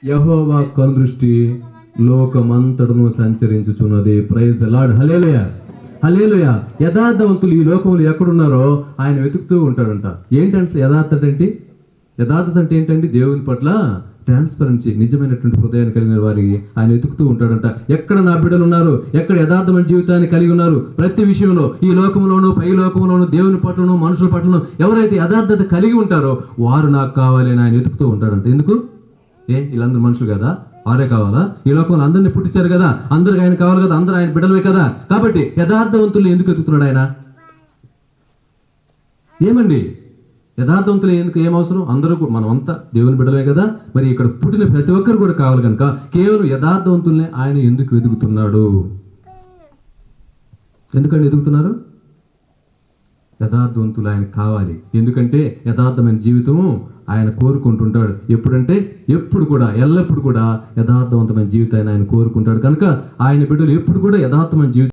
యెహోవా కనుదృష్టి లోకమంతటను సంచరించుచున్నది. Praise the Lord. Hallelujah, hallelujah. యథార్థవంతులు ఈ లోకంలో ఎక్కడున్నారో ఆయన వెతుకుతూ ఉంటాడంట. ఏంటంటే యథార్థత ఏంటి? యథార్థత అంటే ఏంటండి? దేవుని పట్ల ట్రాన్స్పరెన్సీ, నిజమైనటువంటి హృదయాన్ని కలిగిన వారికి ఆయన వెతుకుతూ ఉంటాడంట. ఎక్కడ నా బిడ్డలు ఉన్నారు, ఎక్కడ యథార్థమైన జీవితాన్ని కలిగి ఉన్నారు, ప్రతి విషయంలో ఈ లోకంలోనూ పై లోకంలోనూ దేవుని పట్లను మనుషుల పట్లను ఎవరైతే యథార్థత కలిగి ఉంటారో వారు నాకు కావాలి అని ఆయన వెతుకుతూ ఉంటాడంట. ఎందుకు? వీళ్ళందరూ మనుషులు కదా, వారే కావాలా? ఈ లోకంలో అందరినీ పుట్టించారు కదా, అందరికి ఆయన కావాలి కదా, అందరూ ఆయన బిడ్డలే కదా. కాబట్టి యథార్థవంతులు ఎందుకు వెతుకుతున్నాడు ఆయన? ఏమండి యథార్థవంతులు ఎందుకు? ఏం అవసరం? అందరూ మనం అంతా దేవుని బిడ్డలే కదా. మరి ఇక్కడ పుట్టిన ప్రతి ఒక్కరు కూడా కావాలి కనుక కేవలం యథార్థవంతుల్ని ఆయన ఎందుకు వెతుకుతున్నాడు? ఎందుకంటే వెతుకుతున్నారు? యథార్థవంతులు ఆయన కావాలి. ఎందుకంటే యథార్థమైన జీవితము ఆయన కోరుకుంటుంటాడు. ఎప్పుడంటే ఎప్పుడు కూడా, ఎల్లప్పుడు కూడా యథార్థవంతమైన జీవితాన్ని ఆయన కోరుకుంటాడు కనుక ఆయన బిడ్డలు ఎప్పుడు కూడా యథార్థమైన జీవితం